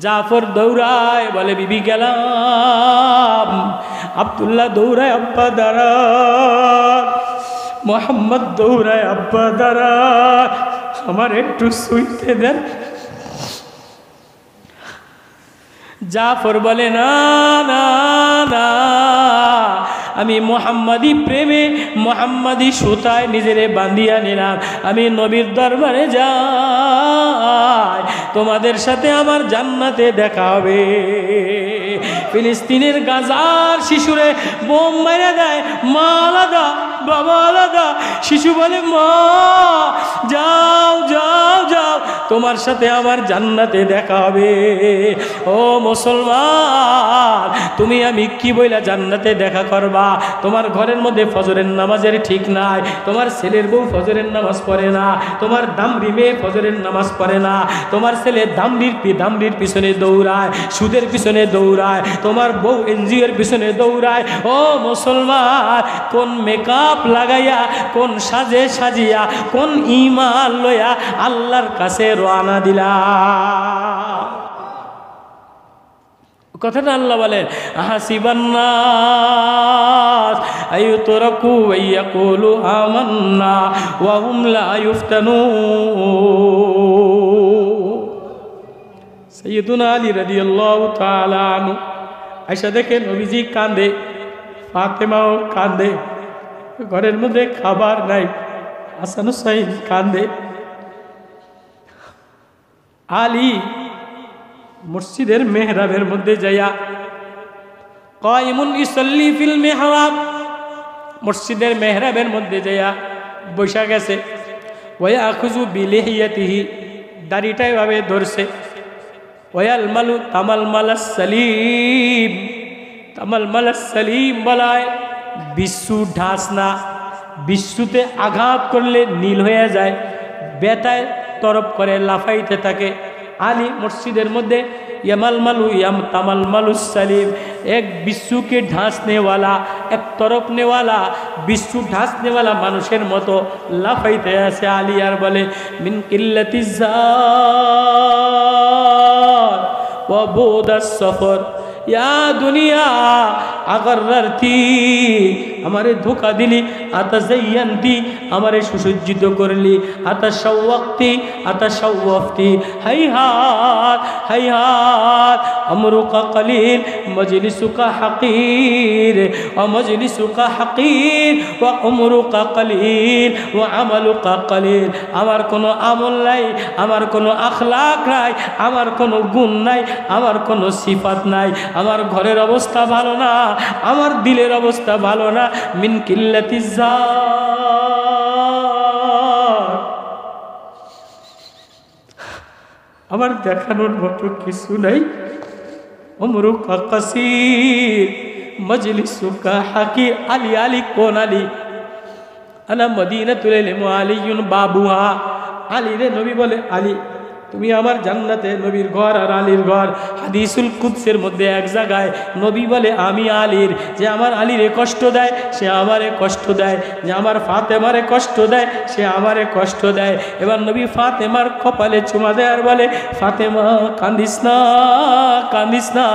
জাফর দৌড়ায়, বলে বিবি গেলাম। আব্দুল্লাহ দৌড়ায়, আব্বা দাঁড়া। মোহাম্মদ দৌড়ায়, আব্বা দাঁড়া, আমার একটু শুইতে দেন। জাফর বলে না না না, আমি মোহাম্মদী প্রেমে মোহাম্মদী সুতায় নিজেরে বাঁধিয়া নিলাম। আমি নবীর দরবারে যাই, তোমাদের সাথে আমার জান্নাতে দেখা হবে। ফিলিস্তিনের গাজার শিশুরে বোম মেরে দেয়, মা আলাদা বাবা আলাদা। শিশু বলে মা যাও যাও যাও, তোমার সাথে আমার জান্নাতে দেখা হবে। ও মুসলমান, তুমি আমি কি বইলা জান্নাতে দেখা করবা? তোমার ঘরের মধ্যে ফজরের নামাজের ঠিক নাই, তোমার ছেলের বউ ফজরের নামাজ পড়ে না, তোমার দামড়ি মেয়ে ফজরের নামাজ পড়ে না, তোমার ছেলে দামড়ির পিছনে দৌড়ায়, সুদের পিছনে দৌড়ায়, তোমার বউ এনজিওর পিছনে দৌড়ায়। ও মুসলমান, কোন মেকআপ লাগাইয়া, কোন সাজে সাজিয়া, কোন ঈমান লইয়া আল্লাহর কাছে রওনা দিলা? কথাটা আল্লাহ বলেন, হাসিবান নাস আইয়ুতরাকু ওয়ায়াকুলু আমান্না ওয়া হুম লা ইফতানুন। সাইয়্যিদুনা আলী রাদিয়াল্লাহু তাআলা আনহু আয়েশা দেখে নবীজি কাঁদে, ফাতেমাও কাঁদে, ঘরের মধ্যে খাবার নাই, হাসান হুসাইন কাঁদে। আলী মসজিদের মেহরাবের মধ্যে যাইয়া, কায়িমুন ইসাল্লি ফিল মিহরাব, মসজিদের মেহরাবের মধ্যে যাইয়া বসা গেছে। ওয়ায়াখুযু বিলিহিয়াতিহি, দাড়িটা এভাবে ধরছে। ওয়ালমালু তামালমালাস সালিম, তামালমালাস সালিম বলায় বিশ্বু ঢাসনা, বিশ্বুতে আঘাত করলে নীল হয়ে যায়, বেতায় তরফ করে লাফাইতে থাকে। আলী মসজিদের মধ্যে ইয়ামালমালু ইয়াম তামালমালুস সালিম, এক বিশ্বকে ঢাসনেওয়ালা, এক তরফনেওয়ালা, বিশ্ব ঢাসনেওয়ালা মানুষের মতো লাফাইতে আছে। আলী আর বলে, মিন কিল্লাতিজ জাত ওয়া বুদাস সফর ইয়া দুনিয়া আগররতি, আমারে ধোকা দিলি, আতাজাইয়ান্তি, আমারে সুসজ্জিত করলি, আতাশাওয়াক্তি আতাশাওয়াফতি, হাইহাত হাইহাত, আমরুকা কলিল মজলিসুকা হাকির ওয়া মজলিসুকা হাকির ওয়া আমরুকা কলিল ওয়া আমালুকা কলিল। আমার কোনো আমল নাই, আমার কোনো আখলাক নাই, আমার কোনো গুণ নাই, আমার কোনো সিফাত নাই, আমার ঘরের অবস্থা ভালো না, আমার দিলের অবস্থা ভালো না। মিন কিল্লাতিজ জাত, আমার দেখানোর মতো কিছু নাই। উমরুকা কাসীর মজলিসুকা হাকির। আলী, আলী কোন আলী? আনা মদিনাতুল ইলম আলিয়ুন বাবুহা। আলী রে নবী বলে, আলী তুমি আমার জান্নাতে নবীর ঘর আর আলীর ঘর। হাদিসুল কুদসের মধ্যে এক জায়গায় নবী বলে, আমি আলীর, যে আমার আলীরে কষ্ট দেয় সে আমারে কষ্ট দেয়, যে আমার ফাতেমারে কষ্ট দেয় সে আমারে কষ্ট দেয়। এবার নবী ফাতেমার কপালে চুমা দেয় আর বলে, ফাতেমা কান্দিস না, কান্দিস না,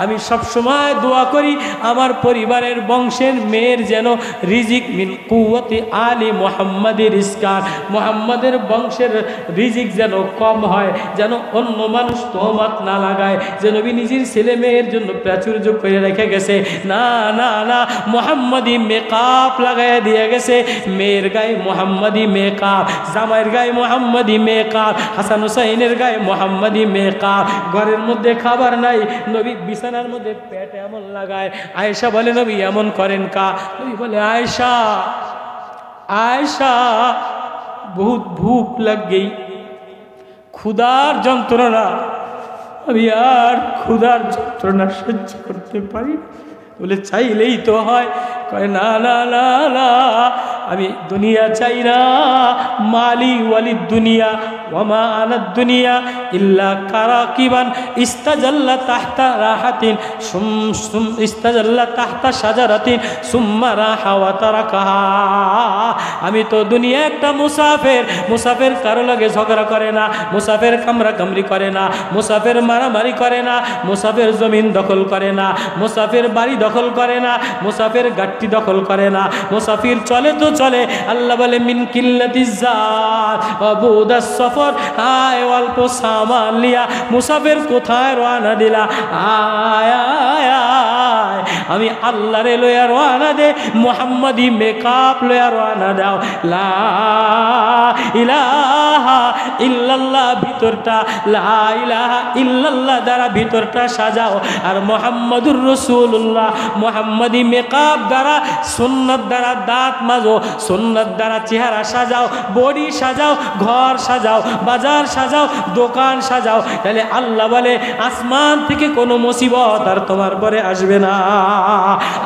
আমি সবসময় দোয়া করি আমার পরিবারের বংশের মেয়ের যেন রিজিক মিন কুওয়াতি আলী মুহাম্মাদের রিজকান, মুহাম্মাদের বংশের রিজিক যেন কম হয়, যেন অন্য মানুষ তোহমত না লাগায় যে নবী নিজের ছেলে মেয়ের জন্য প্রাচুর্য করে রেখে গেছে। না না না, মুহাম্মাদি মেকআপ লাগাইয়া দিয়ে গেছে, মেয়ের গায়ে মুহাম্মাদি মেকআপ, জামাইয়ের গায়ে মুহাম্মাদি মেকআপ, হাসান হুসাইনের গায়ে মুহাম্মাদি মেকআপ। ঘরের মধ্যে খাবার নাই, নবী বিছানার মধ্যে পেট এমন লাগায়। আয়েশা বলে, নবী এমন করেন কা? নবী বলে, আয়েশা আয়েশা বহুত ভুক লাগ গই, ক্ষুধার যন্ত্রণা, আমি আর ক্ষুধার যন্ত্রণা সহ্য করতে পারি। বলে, চাইলেই তো হয়। কয়, না না না না, আমি দুনিয়া চাই না, মালি ওয়ালি দুনিয়া ওয়ামা আনা দুনিয়া ইল্লা কারাকিবান ইস্তাজাল্লা তাহতা রাহাতিন ইস্তাজাল্লা তাহতা শাজারাতিন সুম্মা রাহা ওয়া তারাকাহা। আমি তো দুনিয়া একটা মুসাফির। মুসাফির কারো লাগে ঝগড়া করে না, মুসাফির কামরা কামরি করে না, মুসাফির মারামারি করে না, মুসাফির জমিন দখল করে না, মুসাফির বাড়ি দখল করে না, মুসাফির গাট্টি দখল করে না। মুসাফির চলে তো চলে। আল্লাহ বলে মিন কিল্লাতিজ জাত আবুদাস সফর, আয় অল্প সামান লিয়া মুসাফির কোথায় রওনা দিলা? আয় আয় আয়, আমি আল্লাহরে লইয়া রওনা দে, মুহাম্মাদি মেকআপ লইয়া রওনা দাও। লা ইলাহা ইল্লাল্লাহ ভিতরটা, লা ইলাহা ইল্লাল্লাহ দ্বারা ভিতরটা সাজাও, আর মুহাম্মাদুর রাসূলুল্লাহ মুহাম্মাদি মেকআপ দ্বারা, সুন্নাত দ্বারা দাঁত মাজো, সুন্নাত দ্বারা চেহারা সাজাও, বডি সাজাও, ঘর সাজাও, বাজার সাজাও, দোকান সাজাও। তাহলে আল্লাহ বলে আসমান থেকে কোনো মুসিবত আর তোমার পরে আসবে না,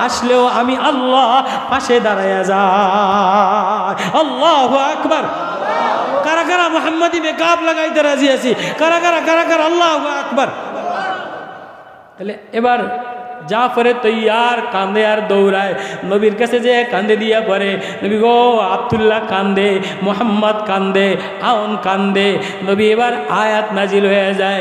আসলেও আমি আল্লাহ পাশে দাঁড়ায়া যাই। আল্লাহু আকবার। কারা কারা মুহাম্মাদি মেকআপ লাগাইতে রাজি আছি? কারা কারা কারা কারা? আল্লাহু আকবার। তাহলে এবার জাফরে তৈয়ার কান্দে আর দৌড়ায় নবীর কাছে, যে কান্দে দিয়া পরে নবী গো আব্দুল্লাহ কান্দে, মুহাম্মদ কান্দে, আউন কান্দে। নবী এবার আয়াত নাজিল হয়ে যায়,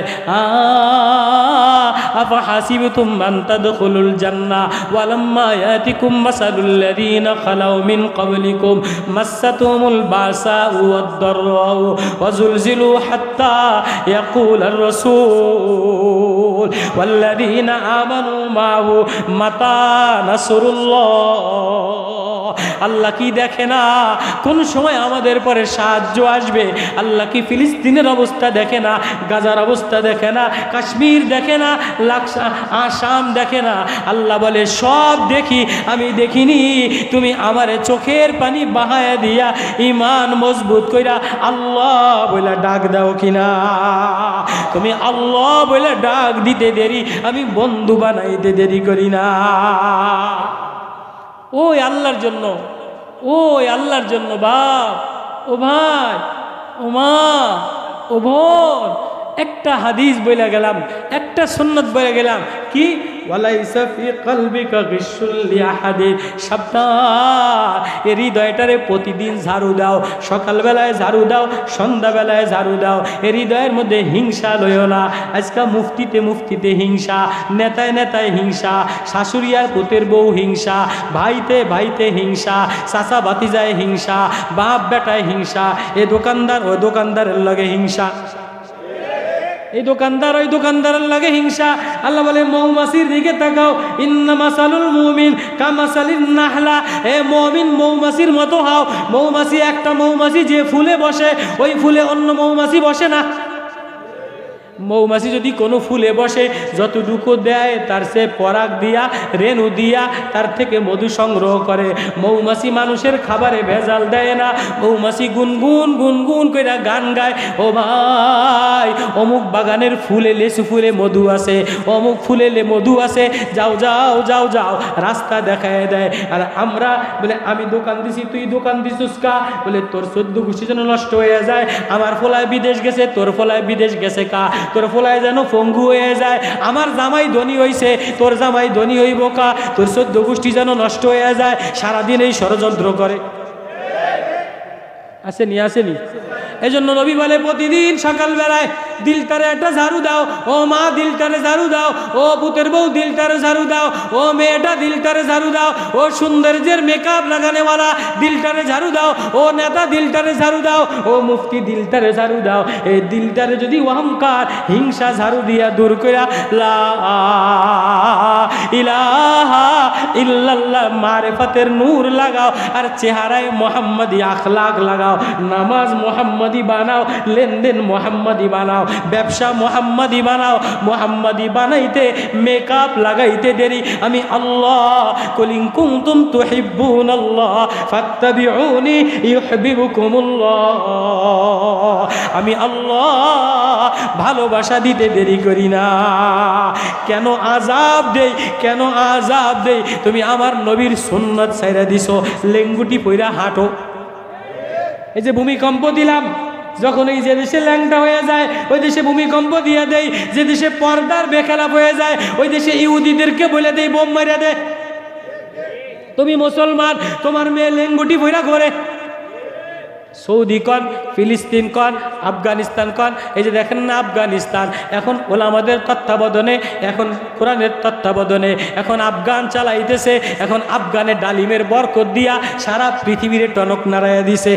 আফা হাসিবতুম আন তাদখুলুল জান্নাহ ওয়ালাম্মা ইয়াতিকুম মাসালুল লাযীনা খালাউ মিন ক্বাবলিকুম মাসাতুহুমুল বাসাউ ওয়াদ-দাররাউ ওয়া যুলজিলু হাত্তা ইয়াকুলার রাসূল ওয়াল্লাযীনা আমানু মাতা নাসরুল্লাহ। আল্লাহ কি দেখে না কোন সময় আমাদের পরে সাহায্য আসবে? আল্লাহ কি ফিলিস্তিনের অবস্থা দেখে না? গাজার অবস্থা দেখে না? কাশ্মীর দেখে না? আসাম দেখে না? আল্লাহ বলে সব দেখি, আমি দেখিনি, তুমি আমারে চোখের পানি বাহায়া দিয়া ইমান মজবুত কইরা আল্লাহ বলে ডাক দাও কিনা? তুমি আল্লাহ বলে ডাক দিতে দেরি, আমি বন্ধু বানাইতে দেরি করি না। ওই আল্লাহর জন্য, ওই আল্লাহর জন্য বাপ, ও ভাই, ও মা, ও বোন, একটা হাদিস বলে গেলাম, একটা সুন্নাত বলে গেলাম, কি ওয়ালাইসা ফি কলবিকা গিশুল লিআহাদিন। সাবধান, এই হৃদয়টারে প্রতিদিন ঝাড়ু দাও, সকালবেলায় ঝাড়ু দাও, সন্ধ্যাবেলায় ঝাড়ু দাও। এই হৃদয়ের মধ্যে হিংসা লইও না। আজকে মুফতিতে মুফতিতে হিংসা, নেতায় নেতায় হিংসা, শাশুড়ি আর পুতের বউ হিংসা, ভাইতে ভাইতে হিংসা, চাচা ভাতিজায় হিংসা, বাপ বেটায় হিংসা, এ দোকানদার ও দোকানদারের লগে হিংসা, এই দোকানদার ওই দোকানদারের লাগে হিংসা। আল্লাহ বলে মৌমাছির দিকে তাকাও, ইন্না মাসালুল মুমিন কামাসালিন নাহলা, এ মুমিন মৌমাছির মতো হও। মৌমাছি একটা মৌমাছি যে ফুলে বসে, ওই ফুলে অন্য মৌমাছি বসে না। মৌমাছি যদি কোনো ফুলে বসে, যতটুকু দেয় তার সে পরাগ দিয়া, রেণু দিয়া তার থেকে মধু সংগ্রহ করে। মৌমাছি মানুষের খাবারে ভেজাল দেয় না। মৌমাছি গুনগুন গুনগুন করে গান গায়, ও ভাই অমুক বাগানের ফুলে লেচু ফুলে মধু আছে, অমুক ফুলে মধু আছে, যাও যাও যাও যাও, রাস্তা দেখায় দেয়। আর আমরা বলে আমি দোকান দিছি, তুই দোকান দিছিস কা? বলে তোর 14 গোষ্ঠী যেন নষ্ট হয়ে যায়। আমার ফলায় বিদেশ গেছে, তোর ফলায় বিদেশ গেছে কা? তোর ফলায় যেন পঙ্গু হয়ে যায়। আমার জামাই ধনী হইছে, তোর জামাই ধনী হইব কা? তোর 14 গোষ্ঠী যেন নষ্ট হয়ে যায়। সারাদিন এই ষড়যন্ত্র করে। আসেনি আসেনি? এই জন্য নবী বলে প্রতিদিন সকালবেলায় দিলটারে একটা ঝাড়ু দাও। ও মা দিলটারে ঝাড়ু দাও, ও পুতের বউ দিলটারে ঝাড়ু দাও, ও মেয়েটা দিলটারে ঝাড়ু দাও, ও সৌন্দর্যের মেকআপ লাগানেওয়ালা দিলটারে ঝাড়ু দাও, ও নেতা দিলটারে ঝাড়ু দাও, ও মুফতি দিলটারে ঝাড়ু দাও। এই দিলটারে যদি অহংকার হিংসা ঝাড়ু দিয়া দূর কইরা লা ইলাহা ইল্লাল্লাহ মারিফাতের নূর লাগাও, আর চেহারায় মুহাম্মাদি আখলাক লাগাও, নামাজ মুহাম্মাদি বানাও, লেনদেন মুহাম্মাদি বানাও, ব্যবসা মুহাম্মাদি বানাও। মুহাম্মাদি বানাইতে মেকআপ লাগাইতে দেরি। আমি আল্লাহ কুল ইন কুনতুম তুহিব্বুনাল্লাহ ফাত্তাবিউনি ইউহিব্বুকুমুল্লাহ। আমি আল্লাহ ভালোবাসা দিতে দেরি করি না। কেন আযাব দেই, কেন আযাব দেই? তুমি আমার নবীর সুন্নাত ছাইরা দিছো, লেঙ্গুটি পইরা হাঁটো। এই যে ভূমিকম্প দিলাম, যখন এই যে দেশে ল্যাংটা হয়ে যায় ওই দেশে ভূমিকম্প দিয়ে দেয়, যে দেশে পর্দার বেখেলাপ হয়ে যায় ওই দেশে ইহুদিদেরকে বলে দেয় বোম মেরে দে। তুমি মুসলমান, তোমার মেয়ে লেঙ্গুটি বইরা করে। সৌদি কন, ফিলিস্তিন কন, আফগানিস্তান কন, এই যে দেখেন না আফগানিস্তান এখন ওলামাদের তত্ত্বাবধানে, এখন কোরআনের তত্ত্বাবধানে এখন আফগান চালাইতেছে। এখন আফগানের ডালিমের বরকত দিয়া সারা পৃথিবীর টনক নাড়াইয়া দিছে।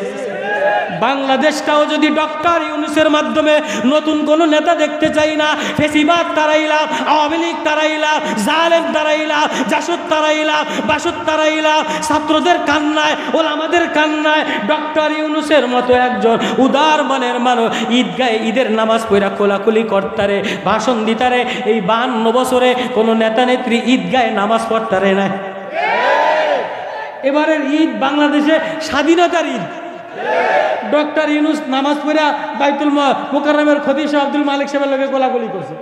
বাংলাদেশটাও যদি ডক্টর ইউনূসের মাধ্যমে নতুন কোনো নেতা দেখতে চাই না, ফেসিবাদ তারাইলাম, আওয়ামী লীগ তারাইলাম, জালেম তারাইলাম, জাসদ তারাইলাম, বাসদ তারাইলাম, ছাত্রদের কান্নায়, ওলামাদের কান্নায় ডক্টর ইউনূসের মতো একজন উদার মনের মানুষ ঈদগাহে ঈদের নামাজ পড়া কোলাকুলি করতারে, ভাষণ দিতারে। এই 52 বছরে কোনো নেতা নেত্রী ঈদগাহে নামাজ পড়তারে না। এবারের ঈদ বাংলাদেশে স্বাধীনতার ঈদ। ডক্টর ইউনূস নামাজ পড়া বাইতুল মুকাররমের খতিব আব্দুল মালিক সাহেবের লগে কোলাকুলি করছে।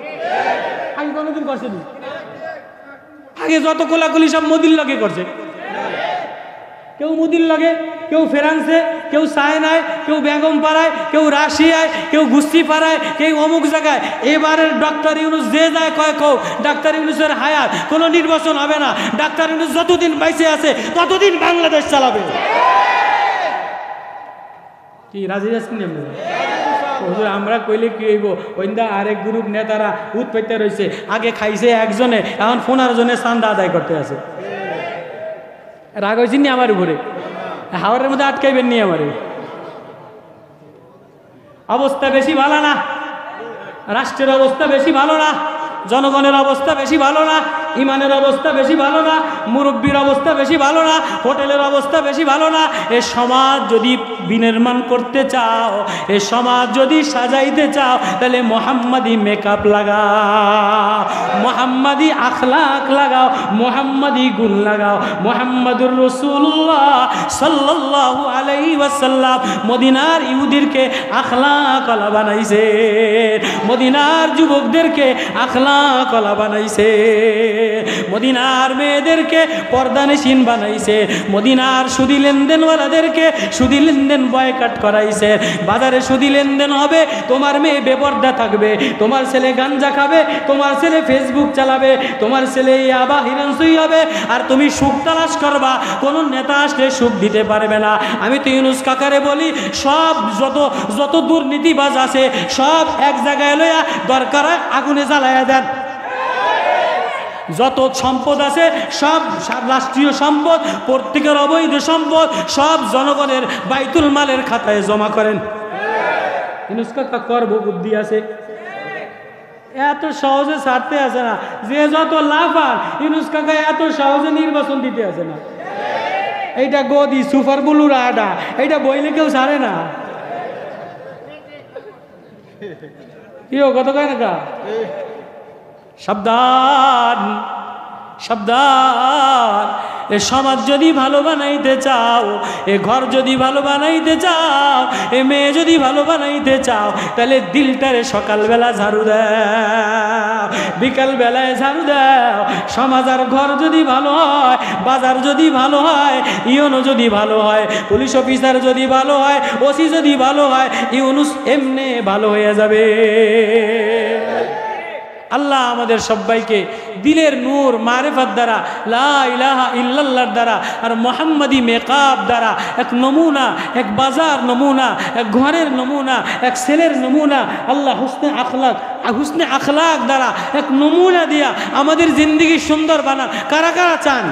আগে কোনোদিন করছেনি? আগে যত কোলাকুলি সব মোদির লগে করছে। কেউ মোদির লগে, কেউ ফ্রান্সে, কেউ চায়নায়, কেউ বেগম পাড়ায়, কেউ রাশিয়ায়, কেউ গুস্তি পাড়ায়, কেউ অমুক জায়গায়। এবারের ডক্টর ইউনূস যে যায় কয় কও ডাক্তার ইউনূসের হায়াত, কোনো নির্বাচন হবে না। ডাক্তার ইউনূস যতদিন বাইসে আছে ততদিন বাংলাদেশ চালাবে। কি রাজি আছেন? আমরা কইলে কি হইব? ওইন্দা আরেক গ্রুপ নেতারা উৎপত্তি রয়েছে। আগে খাইছে একজনে, এখন 15 জনে চান্দা আদায় করতে আছে। রাগ হয়েছে নি আমার উপরে? হাওয়ারের মধ্যে আটকাইবেন নি আমারে? অবস্থা বেশি ভালো না, রাষ্ট্রের অবস্থা বেশি ভালো না, জনগণের অবস্থা বেশি ভালো না, ইমানের অবস্থা বেশি ভালো না, মুরব্বীর অবস্থা বেশি ভালো না, হোটেলের অবস্থা বেশি ভালো না। এ সমাজ যদি বিনির্মাণ করতে চাও, এ সমাজ যদি সাজাইতে চাও, তাহলে মোহাম্মদী মেকআপ লাগাও, মোহাম্মদী আখলাক লাগাও, মোহাম্মদী গুণ লাগাও। মোহাম্মদুর রাসূলুল্লাহ সাল্লাল্লাহু আলাইহি ওয়াসাল্লাম মদিনার ইহুদিরকে আখলাক ওয়ালা বানাইছে, মদিনার যুবকদেরকে আখলাক ওয়ালা বানাইছে, মদিনার মেয়েদেরকে পর্দানশীন বানাইছে, মদিনার সুদি লেনদেনওয়ালাদেরকে সুদি লেনদেন বয়কট করাইছে। বাজারে সুদি লেনদেন হবে, তোমার মেয়ে বেপর্দা থাকবে, তোমার ছেলে গাঞ্জা খাবে, তোমার ছেলে ফেসবুক চালাবে, তোমার ছেলে ইয়াবা হিরণসই হবে, আর তুমি সুখ তালাশ করবা। কোন নেতা আসলে সুখ দিতে পারবে না। আমি তো ইউনূস কাকারে বলি, সব যত দুর্নীতিবাজ আছে সব এক জায়গায় লইয়া দরকার আগুনে জ্বালাইয়া দেন। যত সম্পদ আছে সব রাষ্ট্রীয় সম্পদ, প্রত্যেকের অবৈধ সম্পদ সব জনগণের বাইতুল মালের খাতায় জমা করেন। ইউনূস কাকা করব বুদ্ধি আছে, এত সহজে ছাড়তে আসে না। যে যত লাভ আর ইউনূস কাকা এত সহজে নির্বাচন দিতে আসে না। এইটা গদি সুপার বুলুর আডা, এইটা বইলে কেউ ছাড়ে না। ইও কত কয় না? সাবধান সাবধান। এ সমাজ যদি ভালো বানাইতে চাও, এ ঘর যদি ভালো বানাইতে চাও, এ মেয়ে যদি ভালো বানাইতে চাও, তাহলে দিলটারে সকালবেলা ঝাড়ু দাও, বিকাল বেলায় ঝাড়ু দাও। সমাজ আর ঘর যদি ভালো হয়, বাজার যদি ভালো হয়, ইউনো যদি ভালো হয়, পুলিশ অফিসার যদি ভালো হয়, ওসি যদি ভালো হয়, ইউনূস এমনি ভালো হয়ে যাবে। আল্লাহ আমাদের সবাইকে দিলের নূর মারিফাত দ্বারা, লা ইলাহা ইল্লাল্লাহর দ্বারা আর মুহাম্মাদি মেকআপ দ্বারা এক নমুনা, এক বাজার নমুনা, এক ঘরের নমুনা, এক ছেলের নমুনা, আল্লাহ হুসনে আখলাক দ্বারা এক নমুনা দিয়া আমাদের জিন্দেগি সুন্দর বানান। কারা কারা চান?